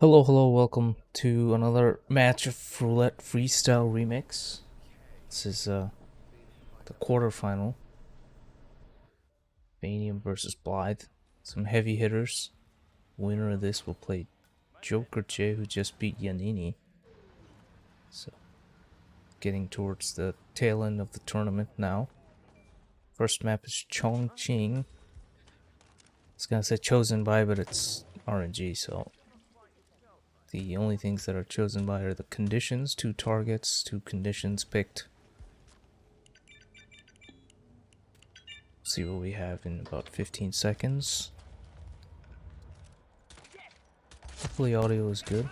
Hello, welcome to another match of Roulette Freestyle Remix. This is the quarterfinal. Phanium versus Blithe. Some heavy hitters. Winner of this will play Joker J, who just beat Yanini. So, getting towards the tail end of the tournament now. First map is Chongqing. I was gonna say chosen by, but it's RNG, so the only things that are chosen by are the conditions, 2 targets, 2 conditions picked. See what we have in about 15 seconds. Hopefully audio is good.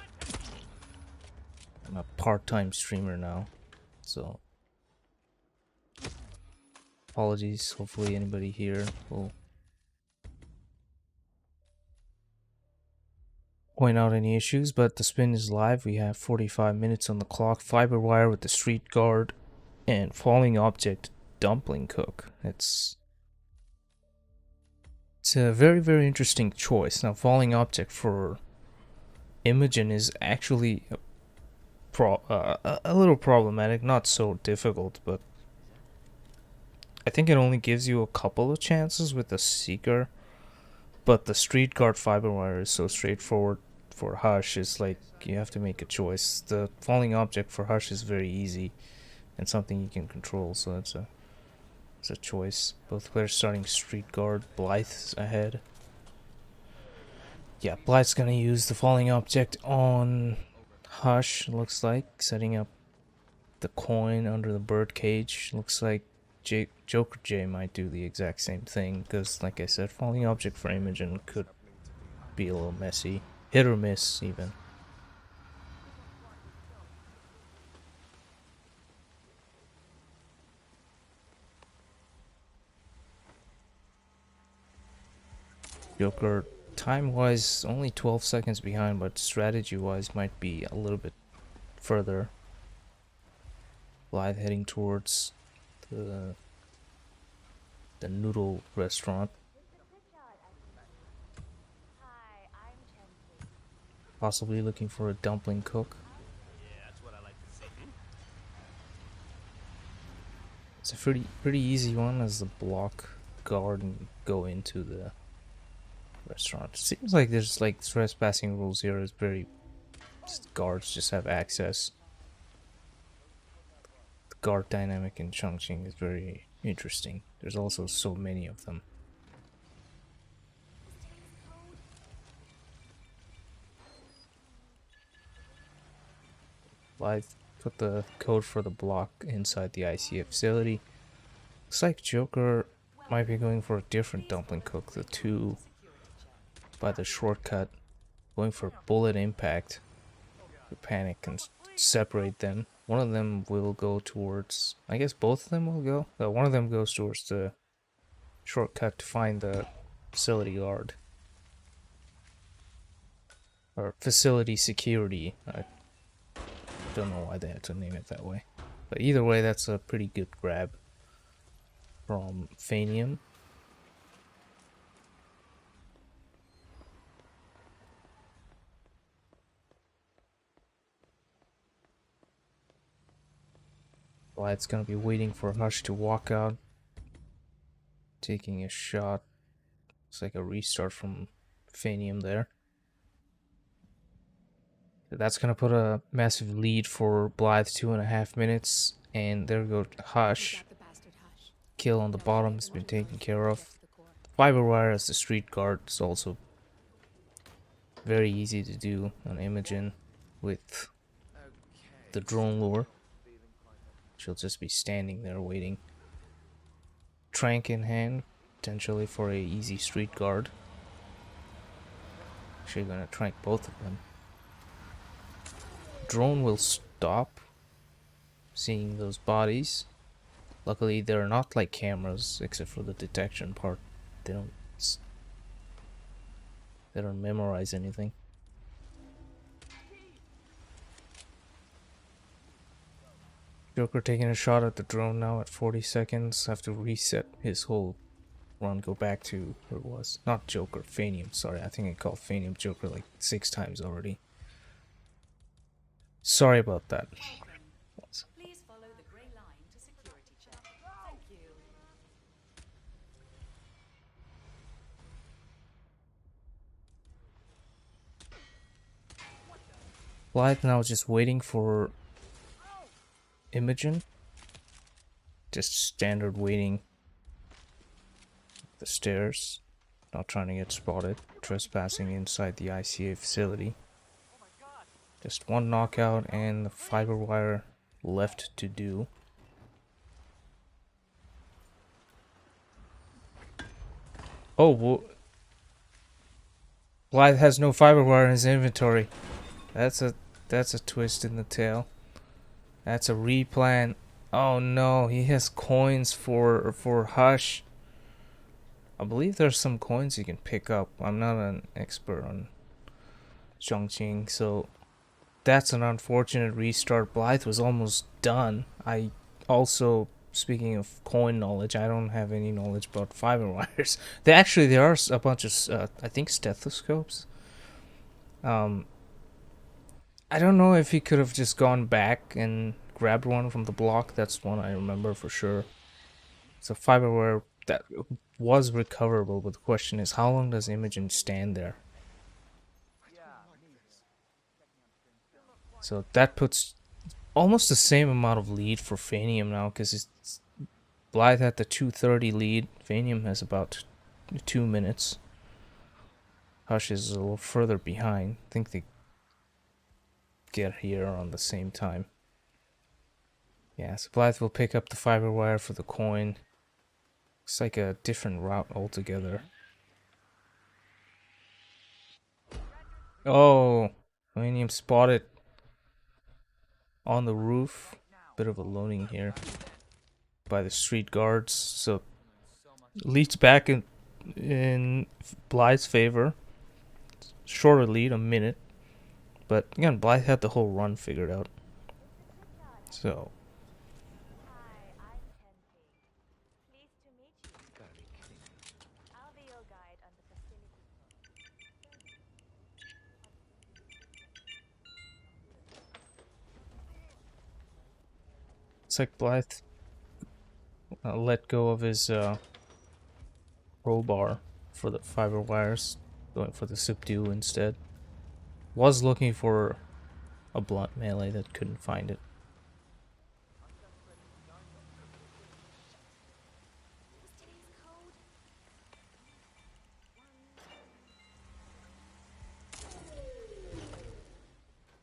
I'm a part-time streamer now, so apologies. Hopefully anybody here will point out any issues, but the spin is live. We have 45 minutes on the clock. Fiber wire with the street guard and falling object dumpling cook. It's a very interesting choice. Now falling object for Imogen is actually a little problematic, not so difficult, but I think it only gives you a couple of chances with the Seeker. But the street guard fiber wire is so straightforward. For Hush, it's like you have to make a choice. The falling object for Hush is very easy and something you can control, so it's a choice. Both players starting street guard. Blythe's ahead. Yeah, Blythe's gonna use the falling object on Hush, looks like, setting up the coin under the bird cage. Looks like Joker J might do the exact same thing, because like I said, falling object for Imogen could be a little messy. Hit or miss, even. Joker, time-wise, only 12 seconds behind, but strategy-wise might be a little bit further. Blythe heading towards the noodle restaurant. Possibly looking for a dumpling cook. It's a pretty easy one as the block guard and go into the restaurant. Seems like there's like trespassing rules here. Is very guards just have access. The guard dynamic in Chongqing is very interesting. There's also so many of them. I put the code for the block inside the ICA facility. Looks like Joker might be going for a different dumpling cook. The two by the shortcut, going for bullet impact. The panic can separate them. One of them will go towards, I guess both of them will go. One of them goes towards the shortcut to find the facility guard. Or facility security. I don't know why they had to name it that way. But either way, that's a pretty good grab from Phanium. Blithe's gonna be waiting for Hush to walk out. Taking a shot. It's like a restart from Phanium there. That's gonna put a massive lead for Blithe, 2.5 minutes. And there goes Hush. Kill on the bottom has been taken care of. Fiber wire as the street guard is also very easy to do on Imogen with the drone lure. She'll just be standing there waiting. Trank in hand, potentially for a easy street guard. Actually gonna trank both of them. Drone will stop seeing those bodies. Luckily they're not like cameras, except for the detection part. They don't memorize anything. Joker taking a shot at the drone now at 40 seconds. Have to reset his whole run, go back to where it was. Not Joker, Phanium, sorry. I think I called Phanium Joker like 6 times already. Sorry about that. Please follow the grey line to security check. Thank you. Blithe now just waiting for Imogen. Just standard waiting. The stairs. Not trying to get spotted. Trespassing inside the ICA facility. Just one knockout and the fiber wire left to do. Oh, Blithe has no fiber wire in his inventory. That's a twist in the tail. That's a replan. Oh no, he has coins for Hush. I believe there's some coins you can pick up. I'm not an expert on Zhongqing, so that's an unfortunate restart. Blithe was almost done. I also, speaking of coin knowledge, I don't have any knowledge about fiber wires. There are a bunch of I think stethoscopes. I don't know if he could have just gone back and grabbed one from the block. That's one I remember for sure. It's a fiber wire that was recoverable, but the question is, how long does Imogen stand there? So that puts almost the same amount of lead for Phanium now, because Blithe had the 2:30 lead. Phanium has about 2 minutes. Hush is a little further behind. I think they get here on the same time. Yeah, so Blithe will pick up the fiber wire for the coin. Looks like a different route altogether. Oh, Phanium spotted on the roof. Bit of a loading here by the street guards. So leads back in Blithe's favor. Shorter lead, a minute. But again, Blithe had the whole run figured out. So Hi, I'm Kenzie. Pleased to meet you. I'll be your guide on the facility it's like Blithe let go of his crowbar for the fiber wires, going for the subdue instead. Was looking for a blunt melee that couldn't find it.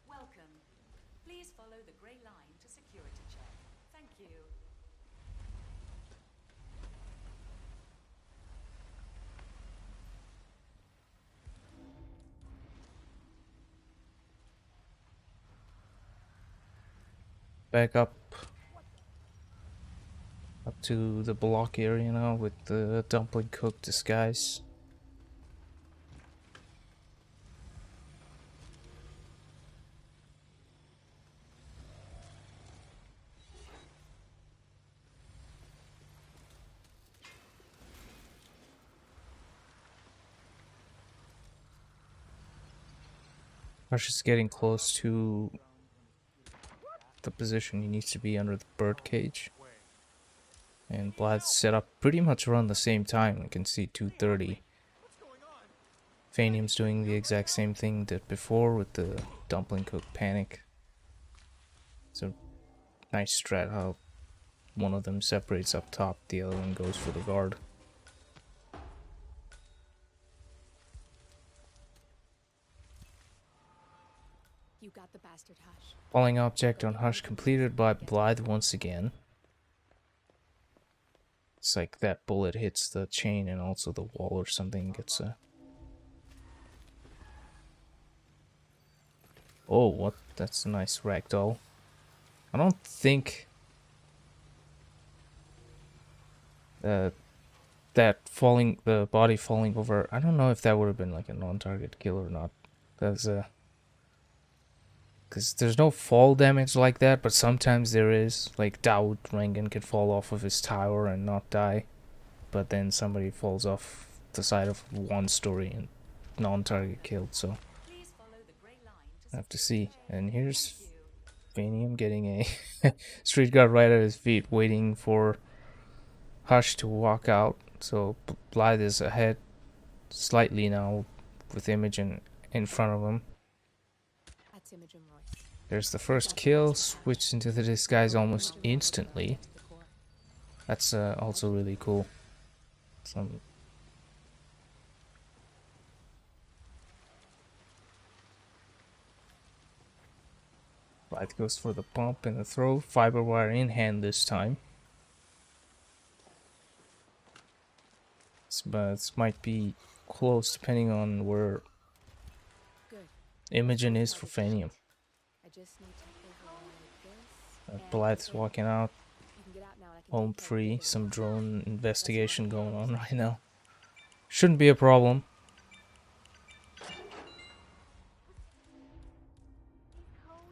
Welcome. Please follow the grey line to security check. Thank you. Back up to the block area now with the dumpling cook disguise. Rush is getting close to the position he needs to be under the bird cage. And Blithe set up pretty much around the same time. You can see 2:30. Phanium's doing the exact same thing did before with the dumpling cook panic. It's a nice strat how one of them separates up top, the other one goes for the guard. You got the bastard Hush. Falling object on Hush completed by Blithe once again. It's like that bullet hits the chain and also the wall or something, gets a... Oh, what? That's a nice ragdoll. I don't think that the body falling over, I don't know if that would have been like a non-target kill or not. That's because there's no fall damage like that, but sometimes there is. Like Daoud Rangan can fall off of his tower and not die, but then somebody falls off the side of one story and non-target killed, so Please follow the grey line I have to see. And here's Phanium getting a street guard right at his feet, waiting for Hush to walk out. So Blithe is ahead slightly now with Imogen in front of him. That's Imogen Royce. There's the first kill, switched into the disguise almost instantly. That's also really cool. Some Blithe goes for the bump and the throw. Fiber wire in hand this time. But this might be close depending on where Good. Imogen is for Phanium. I just need to override this. Blythe's walking out, You can get out now and I can home take care of the free. data Some remote. drone investigation going on right now. Shouldn't be a problem.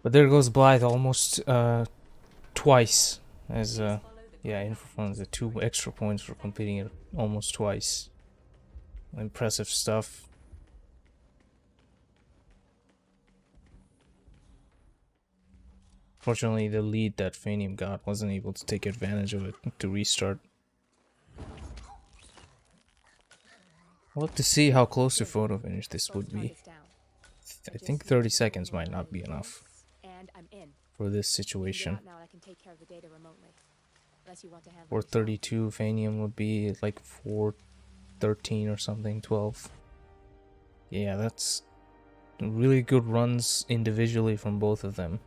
But there goes Blithe almost twice. As yeah, Info the 2 extra points for completing it almost twice. Impressive stuff. Fortunately, the lead that Phanium got wasn't able to take advantage of it to restart. I'll look to see how close to photo finish this would be. I think 30 seconds might not be enough And I'm in. for this You can get situation. out now and I can take care of the data remotely. Unless you want to handle it yourself. 432 Phanium would be like 413 or something, 12. Yeah, that's really good runs individually from both of them.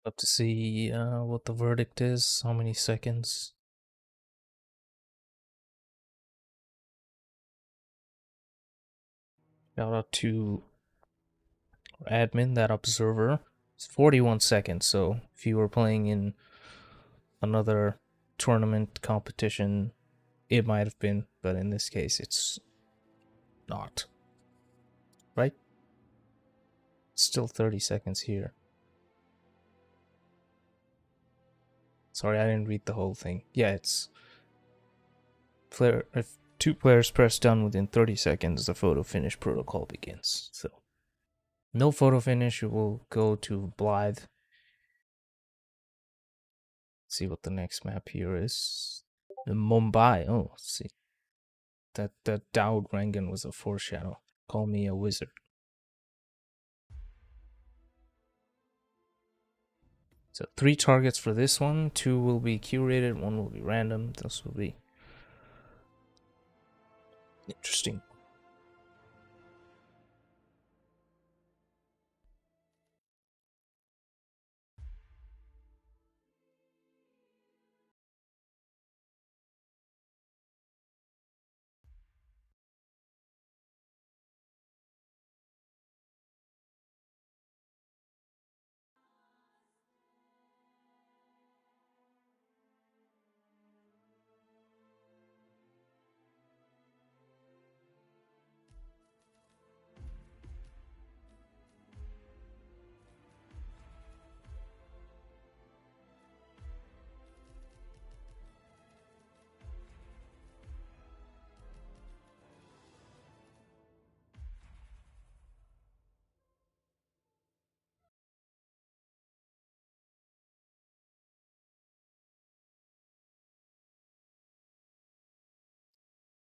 Up to see what the verdict is, how many seconds. Shout out to admin, that observer. It's 41 seconds, so if you were playing in another tournament competition, it might have been, but in this case, it's not. Right? Still 30 seconds here. Sorry, I didn't read the whole thing. Yeah, it's player. If 2 players press done within 30 seconds, the photo finish protocol begins. So, no photo finish. You will go to Blithe. See what the next map here is. Mumbai. Oh, let's see. That Dowd Rangan was a foreshadow. Call me a wizard. So 3 targets for this one. 2 will be curated. 1 will be random. This will be interesting.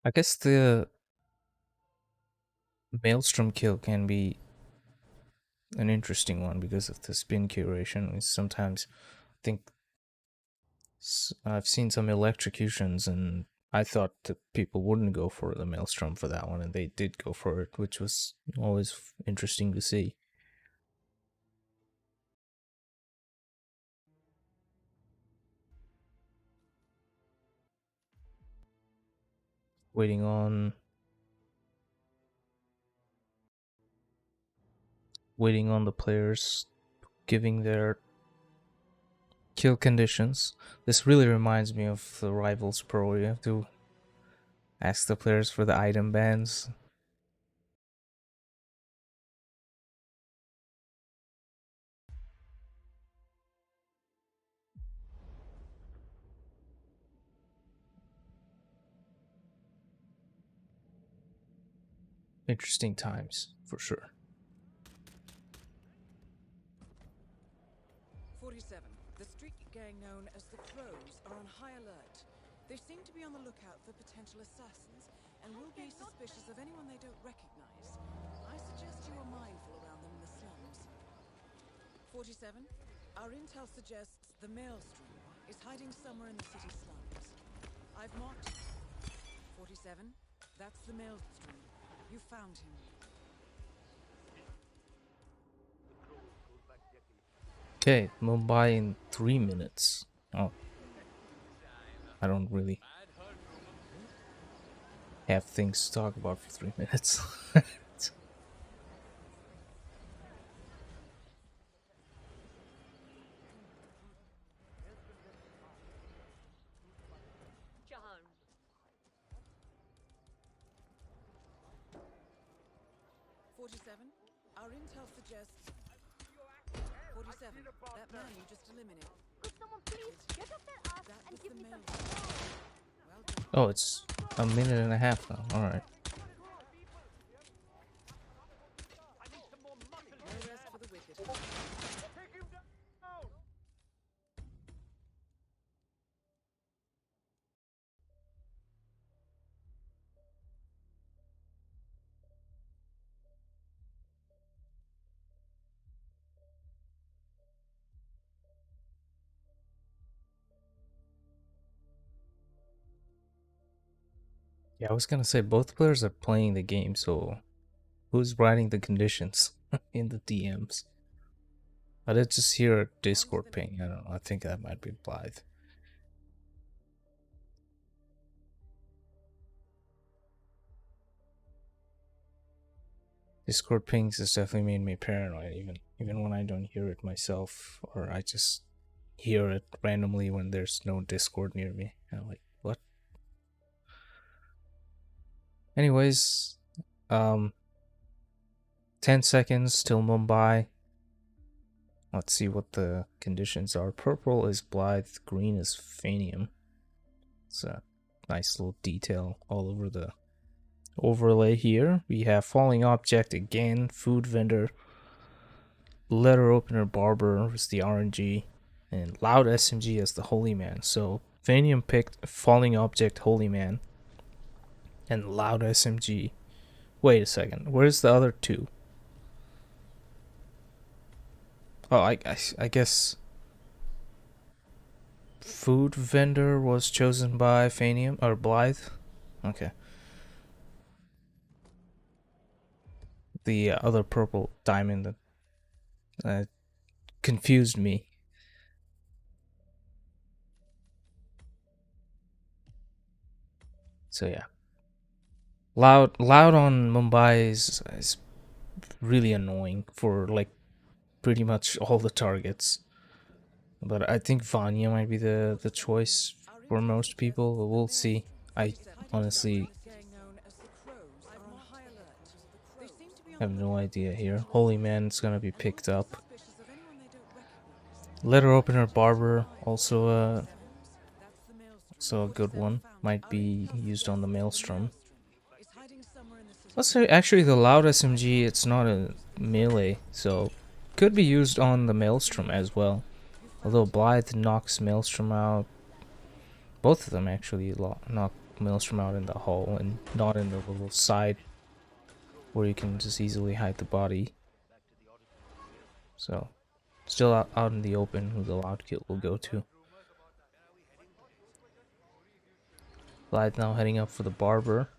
I guess the Maelstrom kill can be an interesting one because of the spin curation. Sometimes I think I've seen some electrocutions, and I thought that people wouldn't go for the Maelstrom for that one, and they did go for it, which was always interesting to see. Waiting on the players giving their kill conditions. This really reminds me of the Rivals Pro. You have to ask the players for the item bans. Interesting times, for sure. 47. The street gang known as the Crows are on high alert. They seem to be on the lookout for potential assassins and will be suspicious of anyone they don't recognize. I suggest you are mindful around them in the slums. 47. Our intel suggests the Maelstrom is hiding somewhere in the city slums. I've marked 47. That's the Maelstrom. You found him. Okay, Mumbai in 3 minutes. Oh. I don't really have things to talk about for 3 minutes. John. 47. Our intel suggests 47. That man you just eliminated. Could someone please get up their ass That and was give the me some Maelstrom. Well done. Oh, it's a minute and a half now. Alright. No rest for the wicked. Yeah, I was gonna say both players are playing the game, so who's writing the conditions in the DMs? I did just hear a Discord ping. I don't know. I think that might be Blithe. Discord pings has definitely made me paranoid, even when I don't hear it myself, or I just hear it randomly when there's no Discord near me. I'm like, what? Anyways, 10 seconds till Mumbai. Let's see what the conditions are. Purple is Blithe, green is Phanium. It's a nice little detail all over the overlay here. We have falling object again, food vendor, letter opener barber is the RNG, and loud SMG as the holy man. So Phanium picked falling object holy man and loud SMG. Wait a second, where's the other two? Oh, I guess food vendor was chosen by Phanium or Blithe. Okay. The other purple diamond confused me. So yeah, loud on Mumbai is really annoying for like pretty much all the targets. But I think Vanya might be the choice for most people. But we'll see. I honestly have no idea here. Holy Man's gonna be picked up. Letter opener barber also a good one. Might be used on the Maelstrom. Let's say actually the loud SMG, it's not a melee, so could be used on the Maelstrom as well. Although Blithe knocks Maelstrom out, both of them actually knock Maelstrom out in the hull and not in the little side where you can just easily hide the body. So still out in the open who the loud kill will go to. Blithe now heading up for the barber.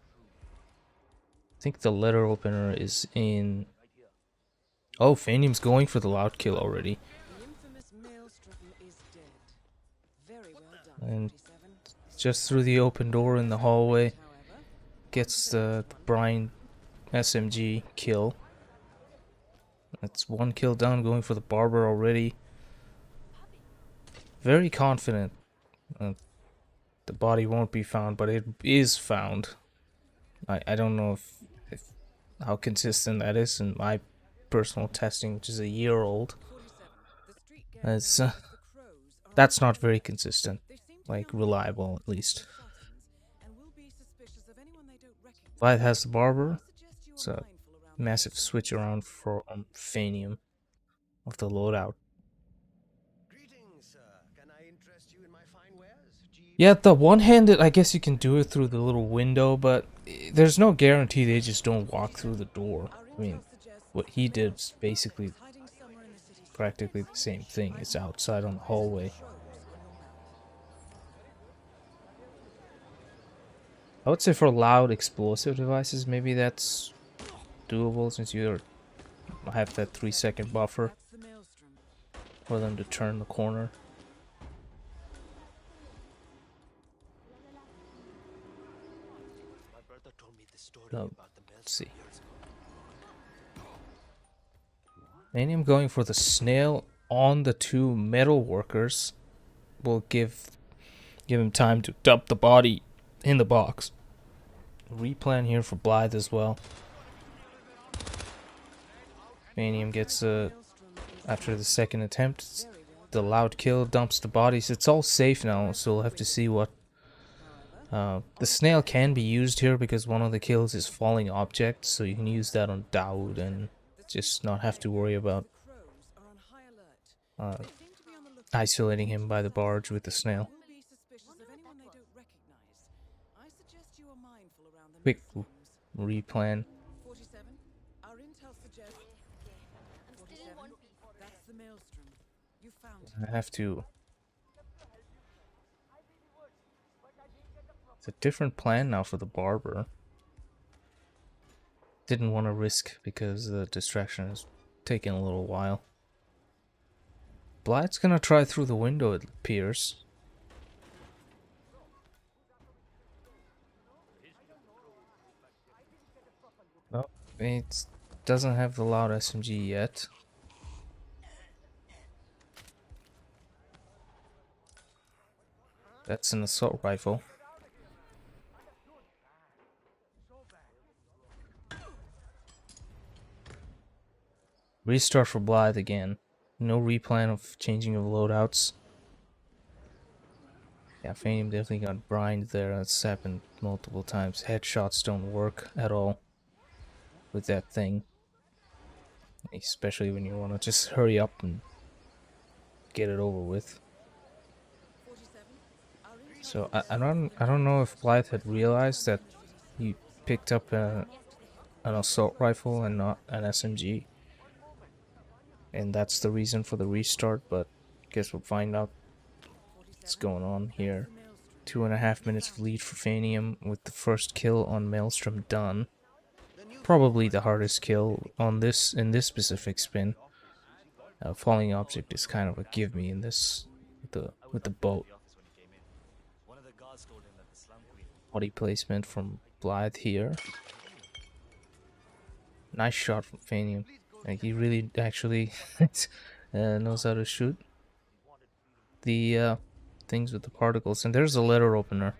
I think the letter opener is in. Oh, Phanium's going for the loud kill already. The infamous Maelstrom is dead. Very well done, And 47. just through the open door in the hallway, gets the Brian SMG kill. That's one kill down, going for the barber already. Very confident the body won't be found, but it is found. I don't know if how consistent that is in my personal testing, which is a year old. 47. The street gang It's, known as the Crows are on that's not high very alert. consistent. They seem to be Like, on the lookout reliable, for at least. potential assassins and will be suspicious of anyone they don't recognize. Blithe has the barber. I suggest you It's are a mindful around the massive main switch slums. around for Phanium of the loadout. Greetings, sir. Can I interest you in my fine wares? Yeah, the one-handed, I guess you can do it through the little window, but there's no guarantee they just don't walk through the door. Our I mean, intel suggests what the he Blithe did is basically is hiding somewhere in the city center. practically the same thing. It's outside on the Visit hallway. Crows on your map. I would say for loud explosive devices, maybe that's doable since you have that 3-second buffer That's the maelstrom. for them to turn the corner. My brother told me the story So, about the let's see. years ago. Phanium going for the snail on the two metal workers will give him time to dump the body in the box. Replan here for Blithe as well. Phanium gets after the second attempt, the loud kill dumps the bodies. It's all safe now, so we'll have to see what. The snail can be used here because one of the kills is falling objects, so you can use that on Dawood and just not have to worry about Crows are on high alert. They seem to be on the lookout isolating him by the barge with the snail. will be suspicious of anyone they don't recognize. I suggest you are mindful around the Quick main slums. replan. 47. Our intel suggests 47. That's the maelstrom. You found it. I have to. It's a different plan now for the barber. Didn't want to risk because the distraction is taking a little while. Blithe's gonna try through the window, it appears. Oh, it doesn't have the loud SMG yet. That's an assault rifle. Restart for Blithe again. No replan of changing of loadouts. Yeah, Phanium definitely got brined there. That's happened multiple times. Headshots don't work at all with that thing. Especially when you want to just hurry up and get it over with. 47. Our intel So I don't know if Blithe had realized that he picked up an assault rifle and not an SMG. And that's the reason for the restart, but guess we'll find out what's going on here. 2.5 minutes of lead for Phanium with the first kill on Maelstrom done. Probably the hardest kill on this in this specific spin. Falling object is kind of a give me in this with the boat. Body placement from Blithe here. Nice shot from Phanium. Like he really actually knows how to shoot the things with the particles. And there's a letter opener.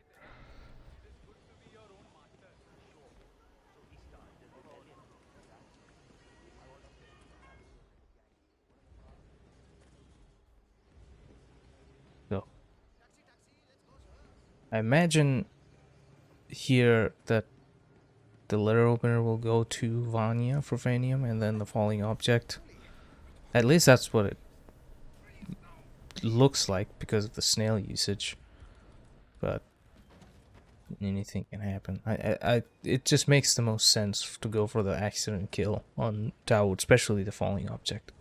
So I imagine here that the letter opener will go to Vanya for Phanium and then the falling object. At least that's what it looks like because of the snail usage. But anything can happen. It just makes the most sense to go for the accident kill on Dawood, especially the falling object.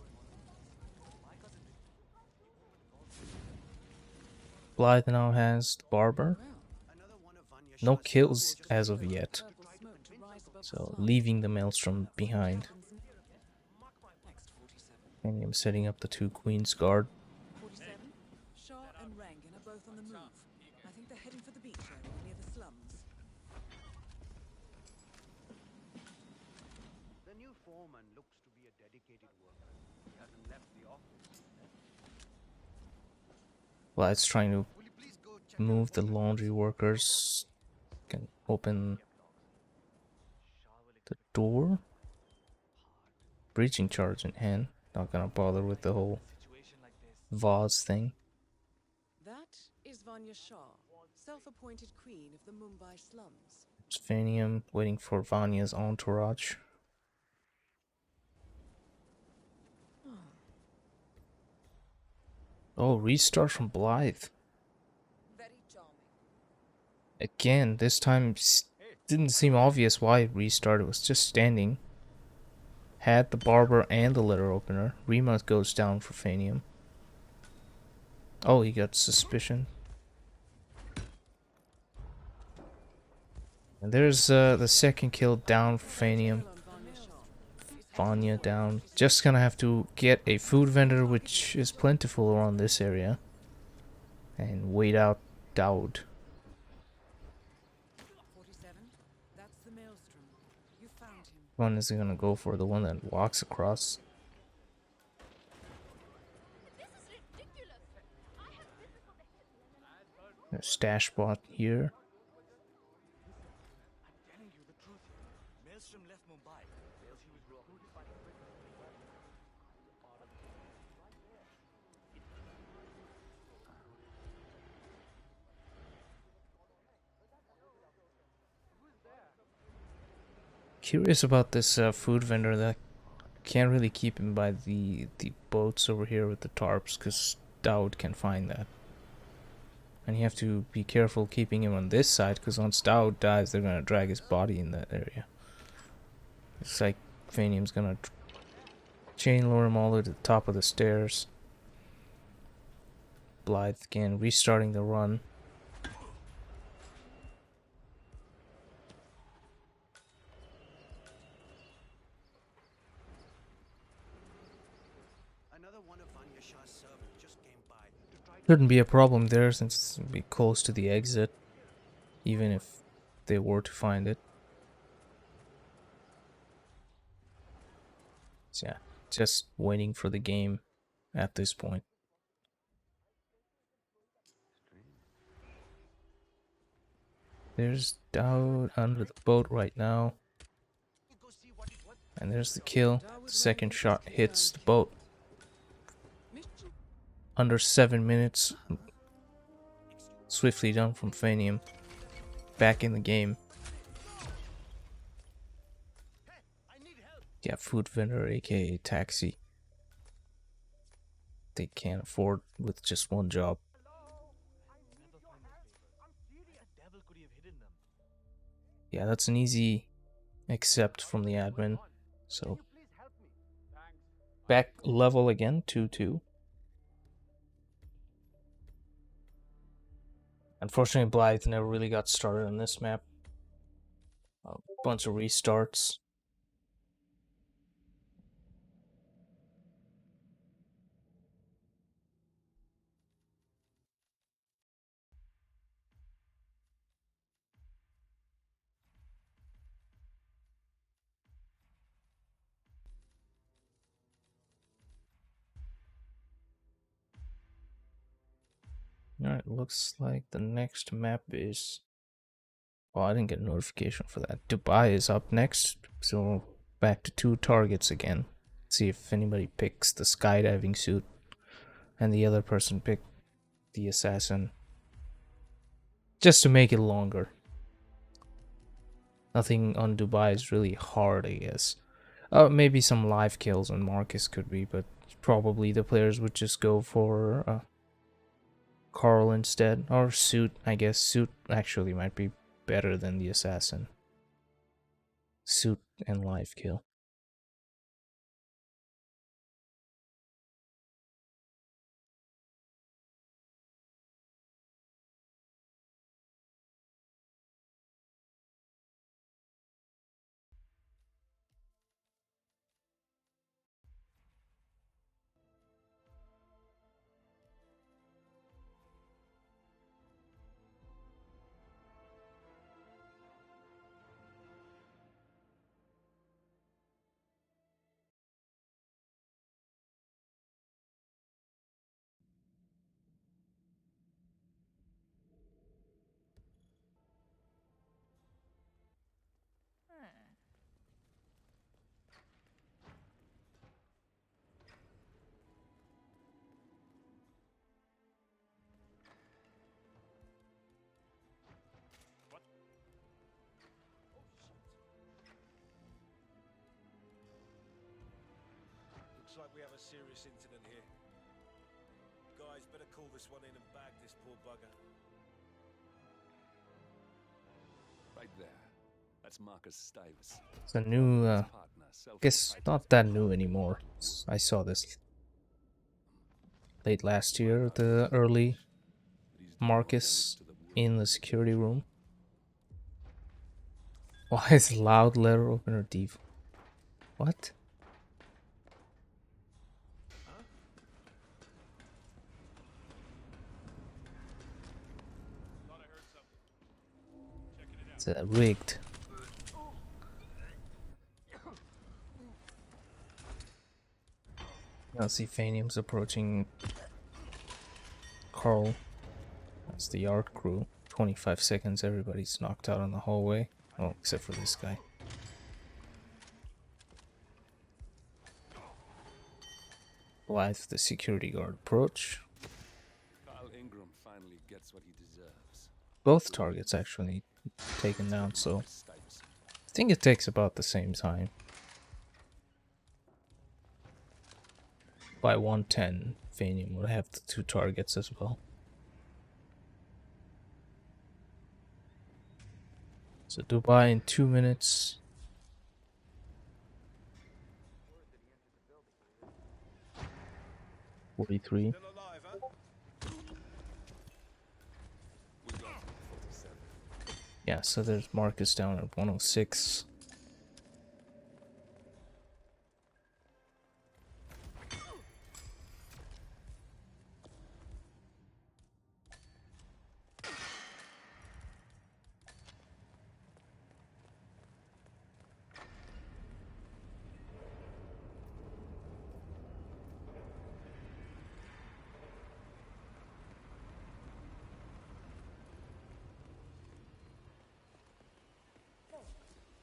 Blithe now has the barber. No kills as of yet. So leaving the maelstrom behind. And I'm setting up the two queens guard. 47. Shaw and Rangan are both on the move. I think they're heading for the beach area near the slums. The new foreman looks to be a dedicated Blythe's trying to move the laundry workers. Can open the door. Breaching charge in hand. Not gonna bother with the whole vase thing. That is Vanya Shah, self-appointed queen of the Mumbai slums. It's Phanium waiting for Vanya's entourage. Oh, restart from Blythe. Very charming. Again, this time didn't seem obvious why it restarted. It was just standing. Had the barber and the letter opener. Rima goes down for Phanium. Oh, he got suspicion. And there's the second kill down for Phanium. Vanya down. Just gonna have to get a food vendor, which is plentiful around this area. And wait out Daud. 47. That's the maelstrom. You found him. One is gonna go for the one that walks across. There's stash bot here. Curious about this food vendor that can't really keep him by the boats over here with the tarps, because Daud can find that. And you have to be careful keeping him on this side, because once Daud dies, they're gonna drag his body in that area. It's like Phanium's gonna chain lure him all the way to the top of the stairs. Blithe again restarting the run. Another one of Vanya Shah's servants just came by to try to Shouldn't be a problem there since it'll be close to the exit, even if they were to find it. So yeah, just waiting for the game at this point. There's Daud under the boat right now. go see what it was. And there's the kill. The second shot hits the boat. Under 7 minutes. Swiftly done from Phanium. Back in the game. I need help. Yeah, food vendor, aka taxi. They can't afford with just one job. Yeah, that's an easy accept from the admin. So back level again, 2-2. Unfortunately, Blythe never really got started on this map. A bunch of restarts. Alright, looks like the next map is... Oh, I didn't get a notification for that. Dubai is up next, so back to 2 targets again. See if anybody picks the skydiving suit and the other person picked the assassin. Just to make it longer. Nothing on Dubai is really hard, I guess. Maybe some live kills on Marcus could be, but probably the players would just go for Carl instead. Or Suit, I guess. Suit actually might be better than the assassin. Suit and live kill. like we have a serious incident here. Guys, better call this one in and bag this poor bugger. Right there. That's Marcus Stivus. It's a new, guess not that new anymore. I saw this late last year, the early Marcus in the security room. Why is loud letter opener deep? What? It's rigged. Now see Phanium's approaching Carl. That's the yard crew. 25 seconds, everybody's knocked out on the hallway. Oh, except for this guy. Blithe, the security guard approach. Carl Ingram finally gets what he deserves. Both targets actually taken down, so I think it takes about the same time. By 110, Phanium would have the 2 targets as well. So Dubai in 2 minutes. $43. Still alive, huh? Yeah, so there's Marcus down at 106.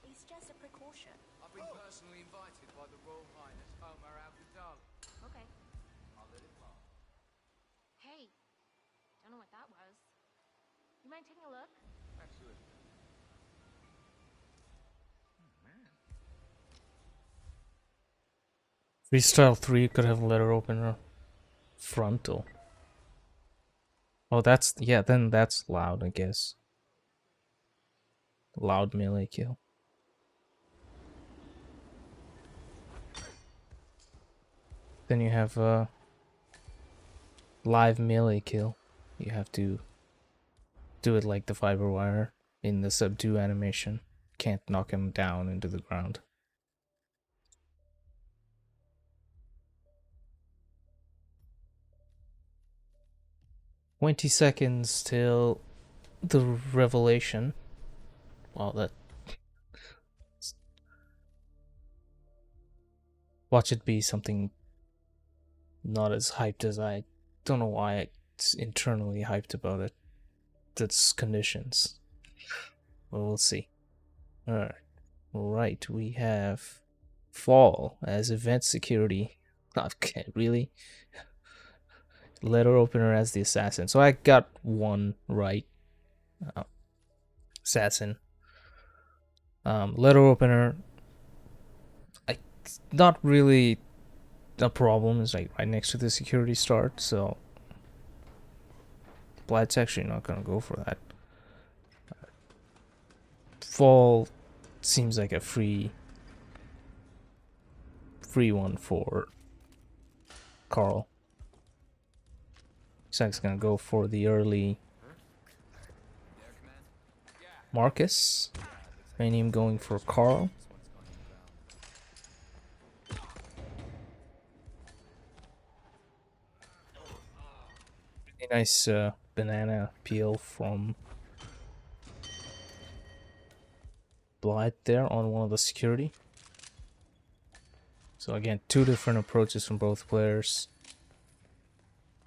It's just a precaution. I've been personally invited by the Royal Highness Omar Al-Ghazali. Okay. I'll let it pass. Hey, don't know what that was. You mind taking a look? Absolutely. Freestyle 3 could have letter opener frontal. Oh, that's, yeah, then that's loud, I guess. Loud melee kill. Then you have a live melee kill. You have to do it like the fiber wire in the subdue animation. Can't knock him down into the ground. "20 seconds till the revelation." Wow, that... Watch it be something not as hyped as I... Don't know why it's internally hyped about it. That's conditions. Well, we'll see. Alright. Right, we have Fall as event security. Okay, really? Letter opener as the assassin. So I got one right. Assassin. Letter opener. Not really a problem. It's like right next to the security start, so Blithe's actually not gonna go for that. Fall seems like a free one for Carl. Zach's gonna go for the early Marcus. Phanium going for Carl. Really nice banana peel from Blithe there on one of the security. So again, 2 different approaches from both players.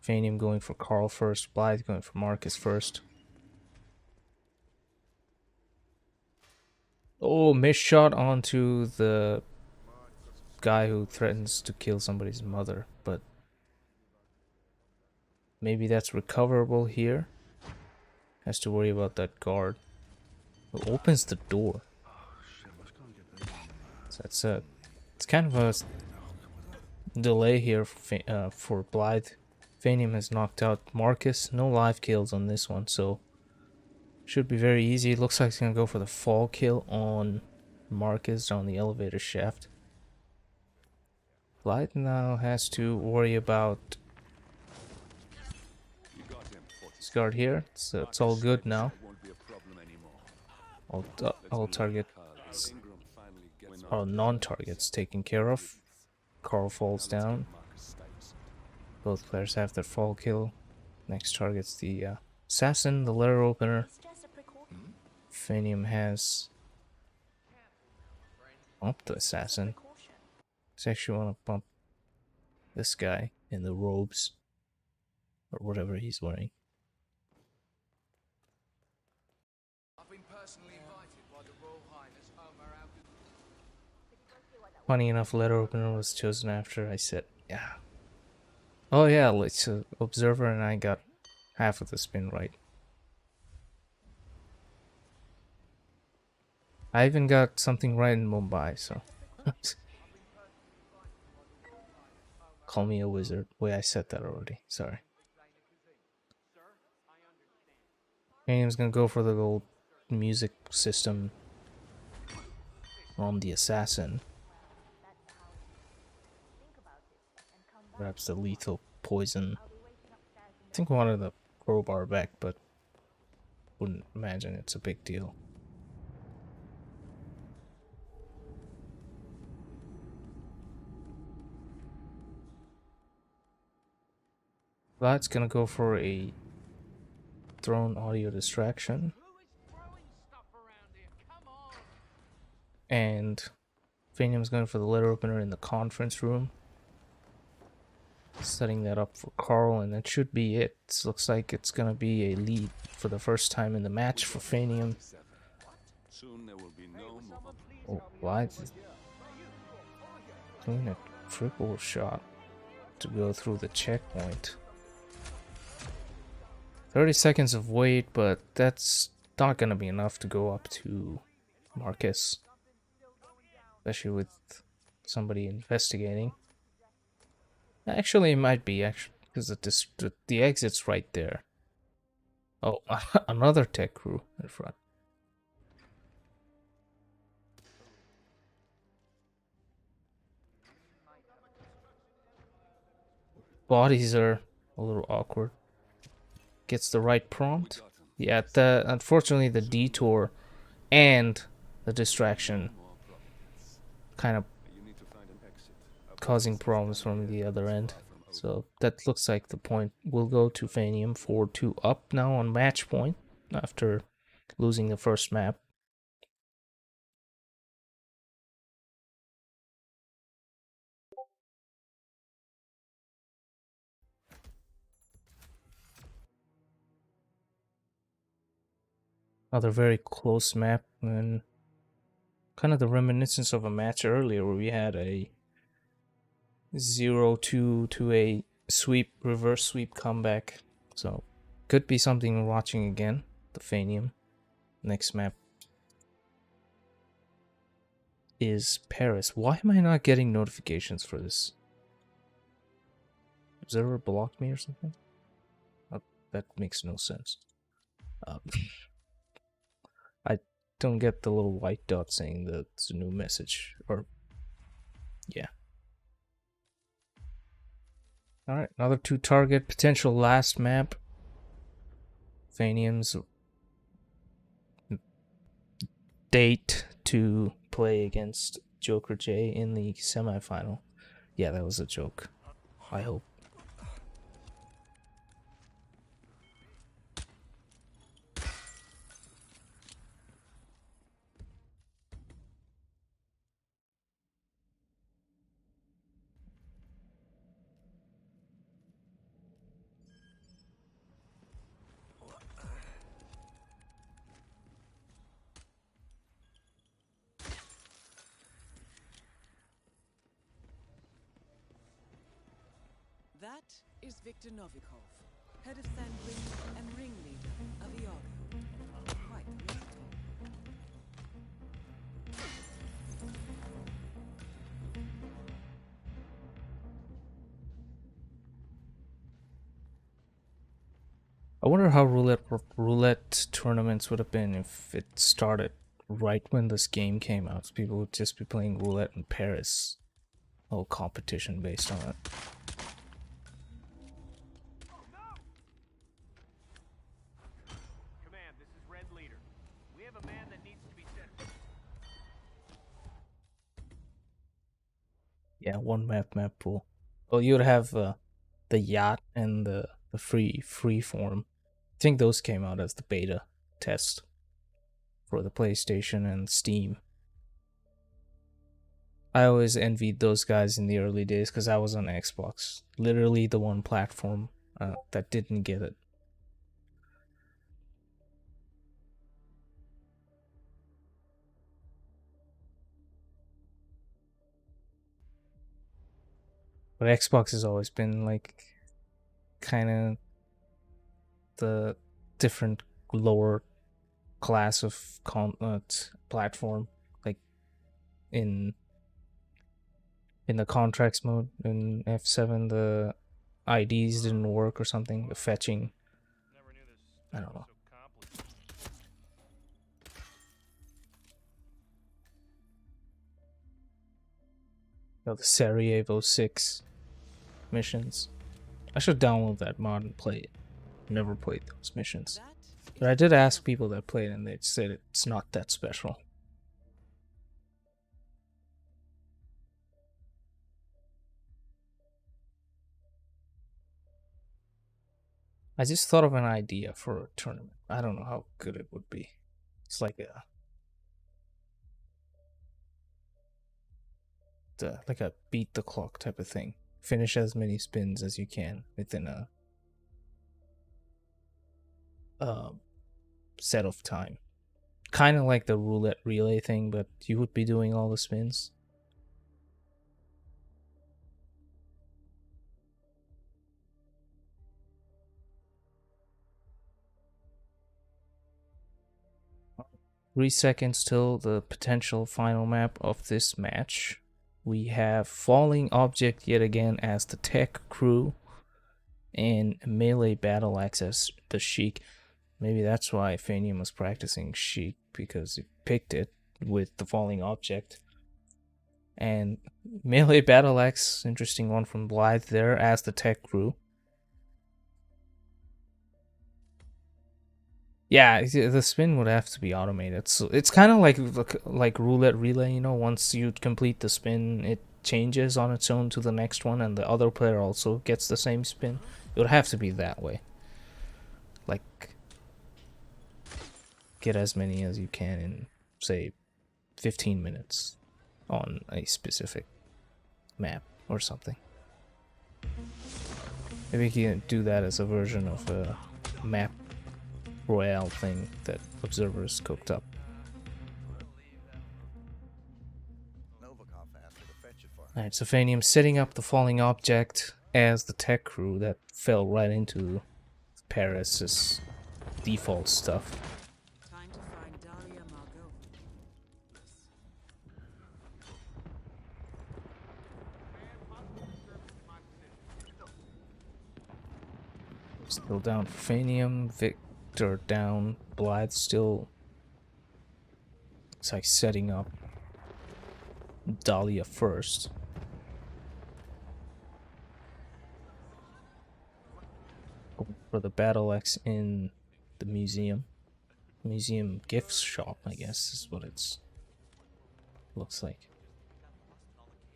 Phanium going for Carl first, Blithe going for Marcus first. Oh, missed shot onto the guy who threatens to kill somebody's mother, but maybe that's recoverable here. Has to worry about that guard who opens the door. So that's it's kind of a delay here for Blithe. Phanium has knocked out Marcus. No live kills on this one, so should be very easy. It looks like he's gonna go for the fall kill on Marcus on the elevator shaft. Blithe now has to worry about this guard here. So it's all good now. All targets or non-targets taken care of. Carl falls down. Both players have their fall kill. Next target's the assassin, the letter opener. Phanium has bumped the assassin. I actually want to bump this guy in the robes or whatever he's wearing. I've been personally invited by the Royal Highness Omar Al. Funny enough, letter opener was chosen after I said, yeah. Oh yeah, it's observer, and I got half of the spin right. I even got something right in Mumbai, so call me a wizard. Wait, I said that already. Sorry. Phanium's gonna go for the old music system on the assassin. Grabs the lethal poison. I think wanted the crowbar back, but wouldn't imagine it's a big deal. That's gonna go for a throne audio distraction. And Phanium's going for the letter opener in the conference room. Setting that up for Carl, and that should be it. Looks like it's gonna be a lead for the first time in the match for Phanium. Oh, Blithe is doing a triple shot to go through the checkpoint. 30 seconds of wait, but that's not gonna be enough to go up to Marcus, especially with somebody investigating. Actually, it might be, actually, because the exit's right there. Oh, another tech crew in front. Bodies are a little awkward. Gets the right prompt. Yeah, unfortunately the detour and the distraction kind of causing problems from the other end. So that looks like the point will go to Phanium. 4-2 up now on match point after losing the first map. Another very close map, and kind of the reminiscence of a match earlier where we had a 0-2 to a sweep, reverse sweep comeback. So could be something we're watching again. The Phanium. Next map is Paris. Why am I not getting notifications for this? Observer blocked me or something? Oh, that makes no sense. I don't get the little white dot saying that it's a new message. Or, yeah. Alright, another 2 target, potential last map. Phanium's date to play against Joker J in the semifinal. Yeah, that was a joke. I hope. That is Victor Novikov, head of Sandwing and ringleader of Iago. Quite the list. I wonder how roulette tournaments would have been if it started right when this game came out. People would just be playing roulette in Paris. Whole competition based on it. Command, this is Red Leader. We have a man that needs to be sent. Yeah, one map pool. Well, you would have the yacht and the free form. I think those came out as the beta test for the PlayStation and Steam. I always envied those guys in the early days because I was on Xbox. Literally the one platform that didn't get it. But Xbox has always been like kind of the different lower class of platform. Like in the contracts mode in F7, the IDs didn't work or something. The fetching, I don't know. The Sarajevo 6 missions. I should download that mod and play it. Never played those missions. But I did ask people that played and they said it's not that special. I just thought of an idea for a tournament. I don't know how good it would be. It's like a beat the clock type of thing. Finish as many spins as you can within a set of time. Kind of like the roulette relay thing, but you would be doing all the spins. Three seconds till the potential final map of this match. We have Falling Object yet again as the tech crew and Melee Battle Axe as the Sheik. Maybe that's why Phanium was practicing Sheik, because he picked it with the Falling Object. And Melee Battle Axe, interesting one from Blithe there as the tech crew. Yeah, the spin would have to be automated. So it's kind of like roulette relay, you know, once you complete the spin, it changes on its own to the next one and the other player also gets the same spin. It would have to be that way. Like, get as many as you can in, say, 15 minutes on a specific map or something. Maybe you can do that as a version of a map royale thing that observers cooked up. Alright, so Phanium setting up the Falling Object as the tech crew that fell right into Paris's default stuff. Time to find Dahlia Margot. Still down for Phanium, Victor down, Blithe still, it's like setting up Dahlia first. For the Battle Axe in the museum gifts shop, I guess is what it's looks like.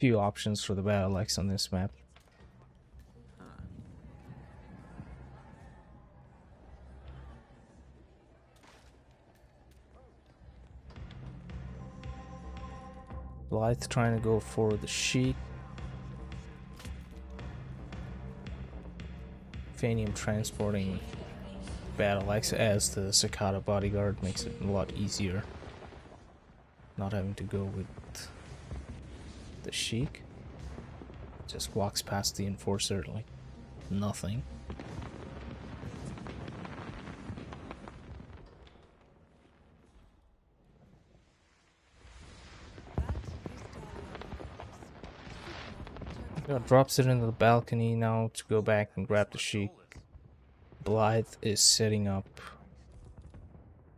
Few options for the Battle Axe on this map. Blithe trying to go for the Sheik. Phanium transporting Battle Axe as the Cicada bodyguard makes it a lot easier. Not having to go with the Sheik. Just walks past the Enforcer like nothing. Drops it into the balcony now to go back and grab the Sheik. Blithe is setting up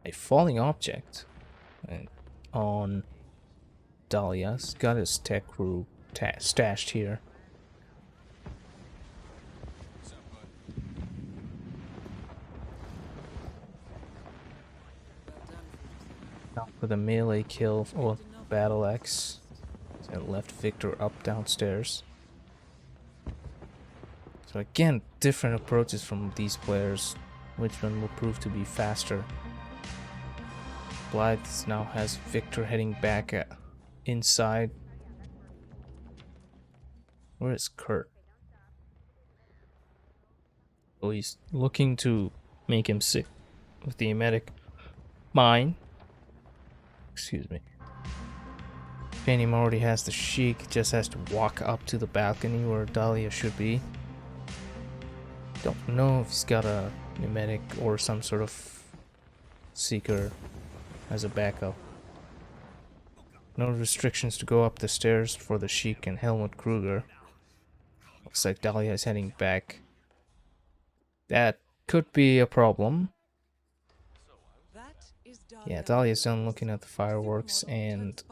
a falling object on Dahlia's. Got his tech crew stashed here. Now for the melee kill or battle axe. And left Victor up downstairs. So again, different approaches from these players. Which one will prove to be faster? Blithe now has Victor heading back inside. Where is Kurt? Oh, he's looking to make him sick with the emetic mine. Excuse me. Phanium already has the Sheik, just has to walk up to the balcony where Dahlia should be. Don't know if he's got a pneumatic or some sort of seeker as a backup. No restrictions to go up the stairs for the Sheik and Helmut Kruger. Looks like Dahlia is heading back. That could be a problem. Yeah, Dahlia's done looking at the fireworks, and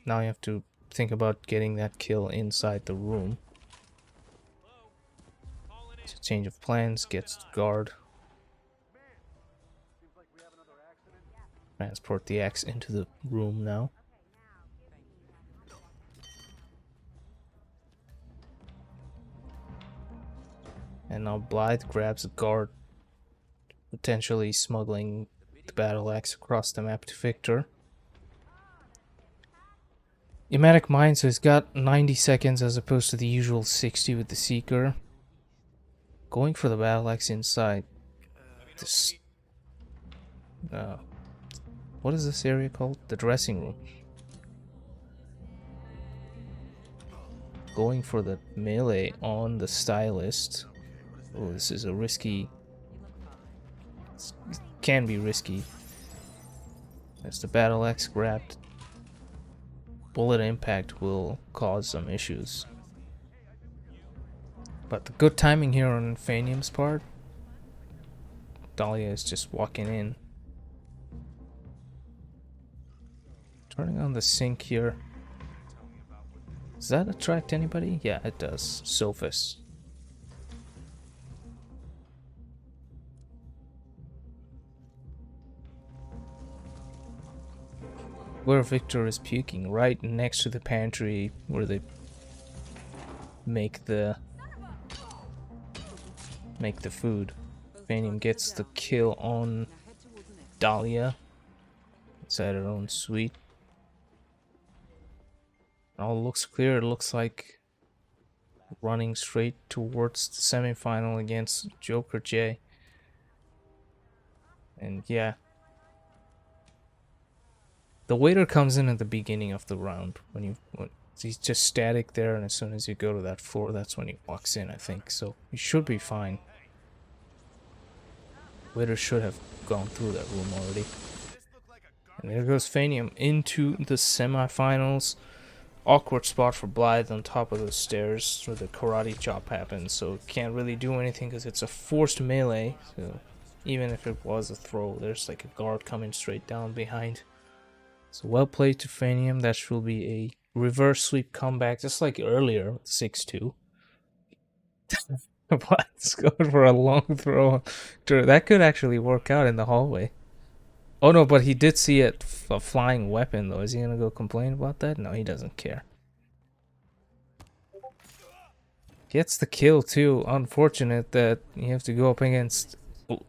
now you have to think about getting that kill inside the room. It's a change of plans, gets the guard. Transport the axe into the room now. And now Blithe grabs a guard, potentially smuggling the battle axe across the map to Victor. Emetic mine, so he's got 90 seconds as opposed to the usual 60 with the Seeker. Going for the battle axe inside this. What is this area called? The dressing room. Going for the melee on the stylist. Oh, this is a risky. It can be risky. As the battle axe grabbed. Bullet impact will cause some issues. But the good timing here on Phanium's part. Dahlia is just walking in. Turning on the sync here. Does that attract anybody? Yeah, it does. Sophus. Where Victor is puking, right next to the pantry where they make the food. Phanium gets the kill on Dahlia inside her own suite. All looks clear. It looks like running straight towards the semifinal against Joker J. And yeah. The waiter comes in at the beginning of the round when he's just static there, and as soon as you go to that floor, that's when he walks in, I think. So he should be fine. Waiter should have gone through that room already. And there goes Phanium into the semifinals. Awkward spot for Blithe on top of the stairs where the karate chop happens, so can't really do anything because it's a forced melee. So even if it was a throw, there's like a guard coming straight down behind. So well played to Phanium. That should be a reverse sweep comeback, just like earlier with 6-2. Blithe's going for a long throw. That could actually work out in the hallway. Oh no, but he did see a flying weapon though. Is he gonna go complain about that? No, he doesn't care. Gets the kill too. Unfortunate that you have to go up against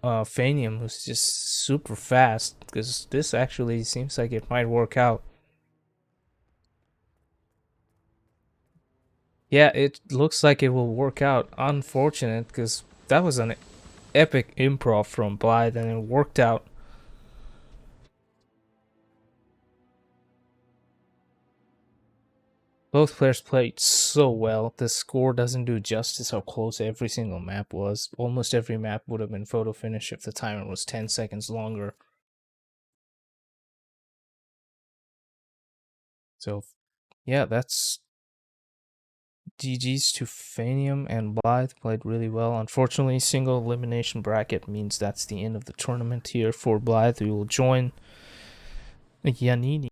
Phanium, who's just super fast, because this actually seems like it might work out. Yeah, it looks like it will work out. Unfortunate, because that was an epic improv from Blithe and it worked out. Both players played so well. The score doesn't do justice how close every single map was. Almost every map would have been photo finish if the timer was 10 seconds longer. So, yeah, that's GG's to Phanium and Blithe, played really well. Unfortunately, single elimination bracket means that's the end of the tournament here for Blithe. We will join Yanini